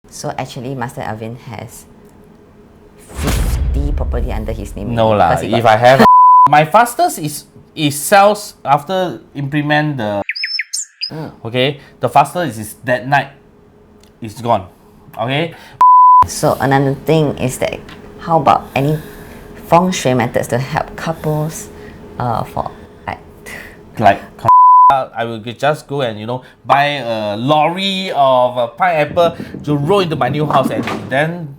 So actually, Master Alvin has 50 property under his name. No lah. If I have, my fastest is sells after implement the. Okay, the fastest is that night. It's gone. Okay. So another thing is that, how about any Feng Shui methods to help couples for like I will just go and buy a lorry of pineapple to roll into my new house, and then.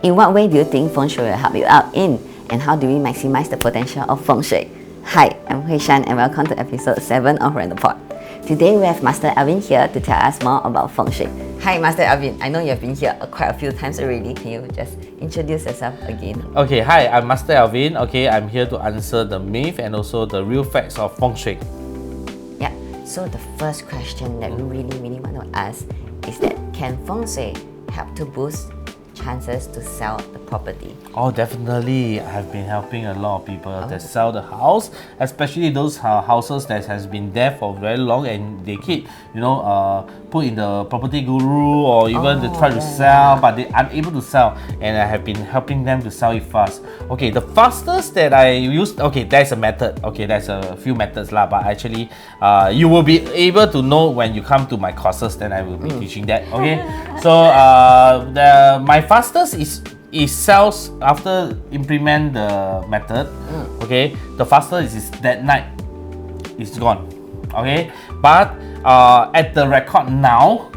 In what way do you think Feng Shui will help you out in, and how do we maximize the potential of Feng Shui? Hi, I'm Huishan and welcome to episode 7 of Renopod. Today we have Master Alvin here to tell us more about Feng Shui. Hi Master Alvin, I know you have been here quite a few times already. Can you just introduce yourself again? Okay, hi, I'm Master Alvin. Okay, I'm here to answer the myth and also the real facts of Feng Shui. Yeah, so the first question that we really want to ask is that, can Feng Shui help to boost chances to sell the property? Oh, definitely. I have been helping a lot of people that sell the house, especially those houses that has been there for very long and they keep, put in the property guru or even they try to sell, but they unable to sell, and I have been helping them to sell it fast. Okay, the fastest that I used, okay, there's a method. Okay, there's a few methods lah, but actually, you will be able to know when you come to my courses. Then I will be teaching that. Okay, so my fastest is sells after implement the method. Okay, the fastest is that night. It's gone. Okay, but at the record now,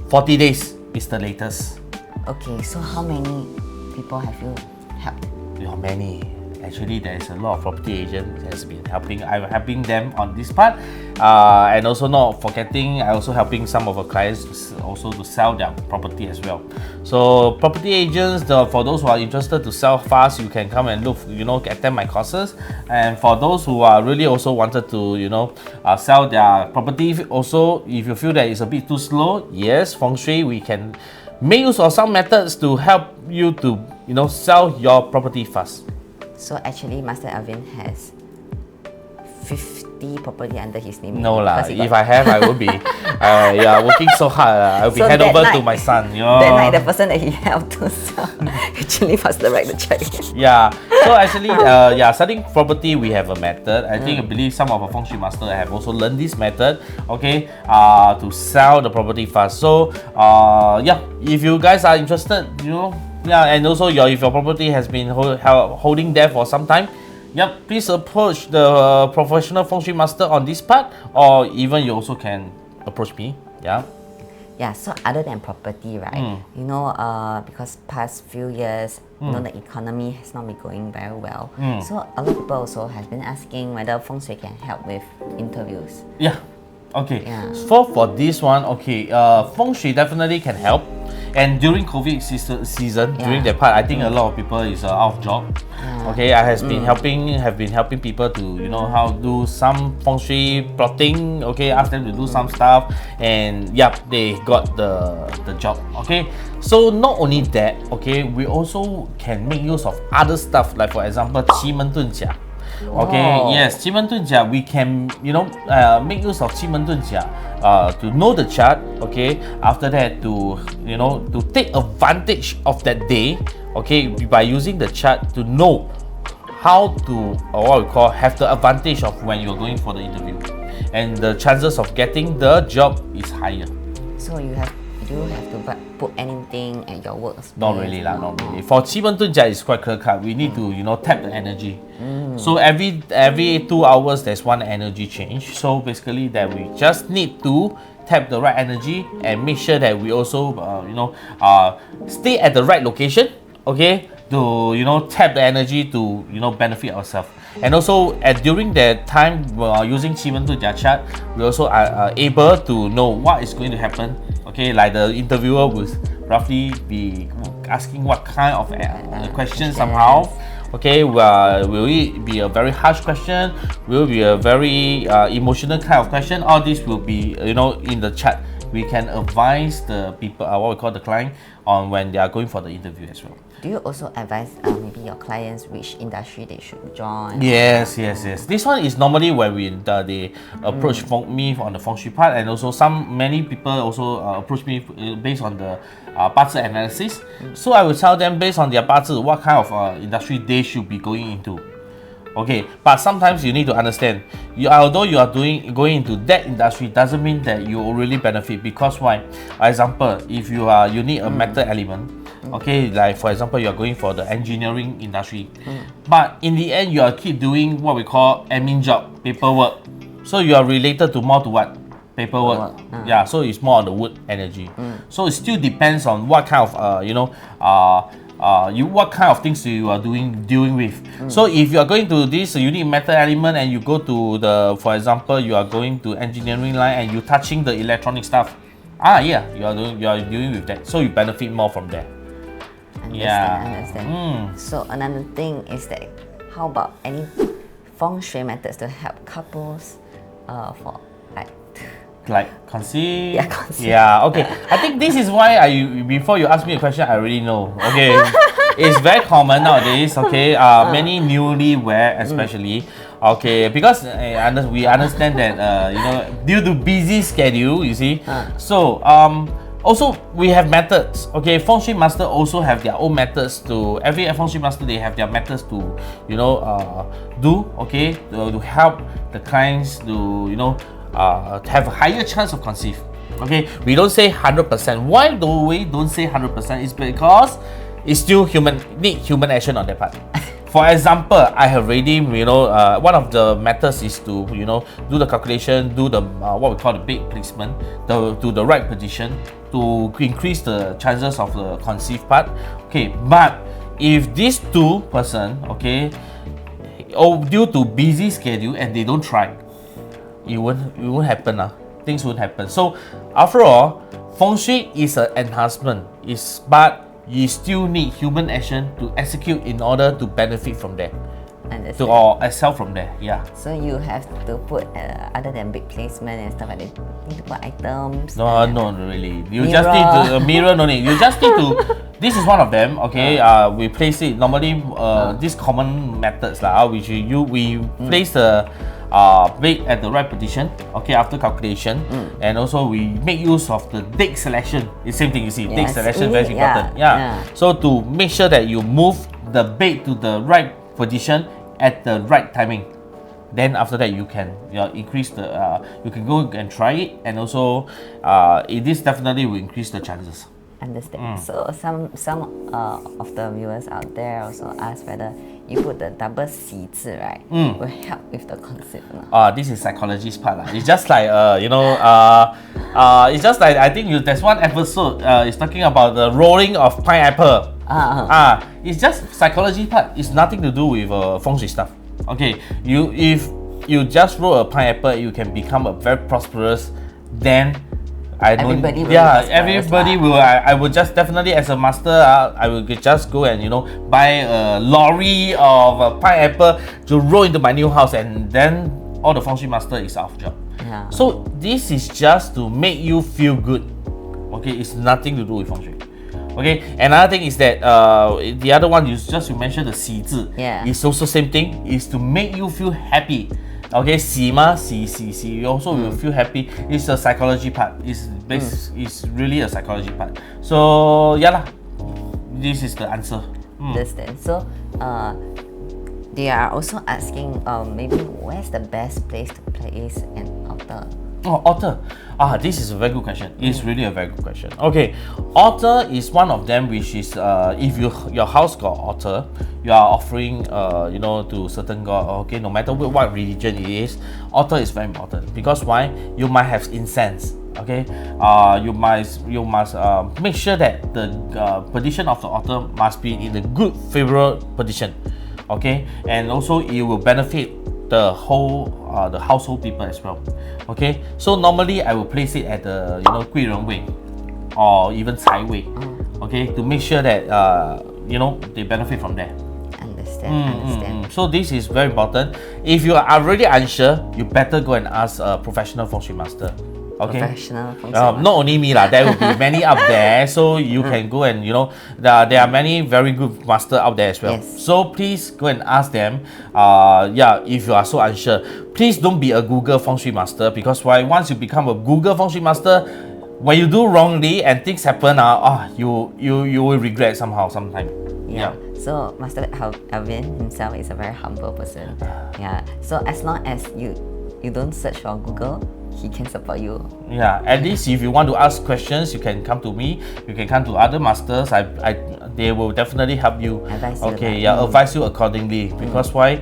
40 days is the latest. Okay, so how many people have you helped? Many. Actually, there is a lot of property agents that has been helping. I'm helping them on this part, and also not forgetting, I also helping some of our clients also to sell their property as well. So property agents, for those who are interested to sell fast, you can come and look, attend my courses. And for those who are really also wanted to, sell their property, also if you feel that it's a bit too slow, yes, Feng Shui, we can make use of some methods to help you to, sell your property fast. So actually, Master Alvin has 50 property under his name. No lah. If I have, I will be working so hard. I will be hand over to my son. That night, the person that he helped to sell actually passed the right to check. Yeah. So actually, selling property, we have a method. I believe some of our Fengshui Master have also learned this method. Okay, to sell the property fast. So if you guys are interested, and also if your property has been holding there for some time, please approach the professional Feng Shui Master on this part, or even you also can approach me. Yeah, so other than property, right? Because past few years, the economy has not been going very well. So a lot of people also have been asking whether Feng Shui can help with interviews. Yeah. Okay. Yeah. So for this one, okay, Feng Shui definitely can help. And during COVID season, during that part, I think a lot of people is out of job. Okay, I have been helping people to how to do some Feng Shui plotting. Okay, ask them to do some stuff, and they got the job. Okay, so not only that, okay, we also can make use of other stuff, like for example, 奇门遁甲. Okay, yes, 奇门遁甲, we can make use of 奇门遁甲 to know the chart. Okay, after that to take advantage of that day. Okay, by using the chart to know how to, or what we call, have the advantage of when you're going for the interview, and the chances of getting the job is higher. So do you have to put anything at your work? Not really lah, not really. For 奇门遁甲, it's quite clear cut. We need to tap the energy. So every 2 hours there's one energy change. So basically that we just need to tap the right energy and make sure that we also stay at the right location. Okay, to tap the energy to benefit ourselves. And also during that time using 奇门遁甲 chart, we also are able to know what is going to happen. Okay, like the interviewer will roughly be asking what kind of question somehow. Okay, will it be a very harsh question? Will it be a very emotional kind of question? All this will be in the chart. we can advise the people, what we call the client, on when they are going for the interview as well. Do you also advise maybe your clients which industry they should join? Yes. This one is normally when they approach me on the Feng Shui part, and also many people also approach me based on the Bazi analysis. So I will tell them based on their Bazi what kind of industry they should be going into. Okay, but sometimes you need to understand, although you are going into that industry, doesn't mean that you will really benefit. Because why? For example, if you need a metal element, okay, like for example, you are going for the engineering industry, but in the end, you are keep doing what we call admin job, paperwork. So you are related to more to what? Paperwork. Yeah, so it's more on the wood energy. So it still depends on what kind of what kind of things you are dealing with. So if you are going to this unique metal element and you go to the, for example, you are going to engineering line and you touching the electronic stuff, you are dealing with that, so you benefit more from there. Understand. So another thing is that, how about any Feng Shui methods to help couples for like conceive? Yeah, conceive. Yeah, okay. I think this is why before you ask me a question, I already know. Okay, it's very common nowadays. Okay, many newlywed especially. Okay, because we understand that due to busy schedule, you see. So also we have methods. Okay, Feng Shui Master also have their own methods to every Feng Shui Master. They have their methods to do. Okay, to help the clients to have a higher chance of conceive. Okay, we don't say 100%. Why do we don't say 100%? It's because it's still need human action on that part. For example, I have already, one of the methods is to, do the calculation, do the what we call the bait placement, to the right position to increase the chances of the conceive part. Okay, but if these two person, okay, due to busy schedule and they don't try, it won't happen. Things won't happen. So after all, Feng Shui is an enhancement, but you still need human action to execute in order to benefit from there. Or excel from there. Yeah. So you have to put other than big placement and stuff like that, you need to put items. No, really. You just need to mirror. No need. You just need to. This is one of them. Okay. We place it normally. These common methods which we place the bait at the right position. Okay, after calculation, and also we make use of the date selection. It's same thing. You see, date selection very important. Yeah. So to make sure that you move the bait to the right position at the right timing, then after that you can increase the you can go and try it, and also this definitely will increase the chances. Understand. So some of the viewers out there also ask whether you put the double 喜字, right, will help with the conceive. This is psychologist part. It's just like it's just like I think there's one episode it's talking about the rolling of pineapple. It's just psychology part. It's nothing to do with Feng Shui stuff. Okay, if you just roll a pineapple, you can become a very prosperous. Then everybody will. I would just definitely, as a master, I will just go and buy a lorry of pineapple to roll into my new house, and then all the Feng Shui master is out of job. Yeah. So this is just to make you feel good. Okay, it's nothing to do with Feng Shui. Okay, another thing is that the other one you mentioned, the 喜字. Yeah. It's also same thing. Is to make you feel happy. Okay, 喜 you also will feel happy. It's a psychology part. It's really a psychology part. So this is the answer. Understand. So they are also asking maybe where's the best place to place an altar? Oh, altar. This is a very good question. It's really a very good question. Okay, altar is one of them, which is if your house got altar, you are offering to certain god. Okay, no matter what religion it is, altar is very important. Because why? You might have incense. Okay, you must make sure that the position of the altar must be in a good favorable position. Okay, and also it will benefit the whole the household people as well. Okay, so normally I will place it at the 贵人位 or even 财位. Okay, to make sure that they benefit from there. Understand. So this is very important. If you are already unsure, you better go and ask a professional Feng Shui master. Okay. Professional Feng Shui Not only me lah, there will be many out there, so you can go and there are many very good master out there as well. Yes. So please go and ask them. If you are so unsure, please don't be a Google Feng Shui master, because why? Once you become a Google Feng Shui master, when you do wrongly and things happen, you will regret sometime. Yeah. So Master Alvin himself is a very humble person. Yeah. So as long as you don't search for Google, he can support you. Yeah. At least if you want to ask questions, you can come to me. You can come to other masters. They will definitely help you. Advise you. Okay. Yeah. Advise you accordingly. Because why?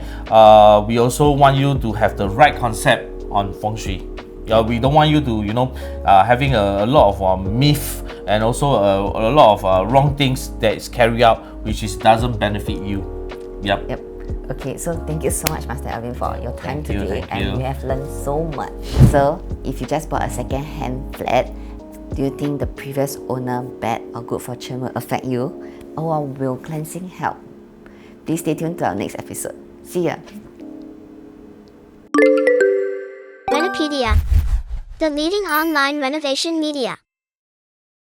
We also want you to have the right concept on Feng Shui. Yeah, we don't want you to, having a lot of myth and also a lot of wrong things that is carried out, which doesn't benefit you. Yep. Okay, so thank you so much, Master Alvin, for your time today, thank and you. we have learned so much. So, if you just bought a second-hand flat, do you think the previous owner bad or good fortune will affect you, or will cleansing help? Please stay tuned to our next episode. See ya. Renopedia, the leading online renovation media.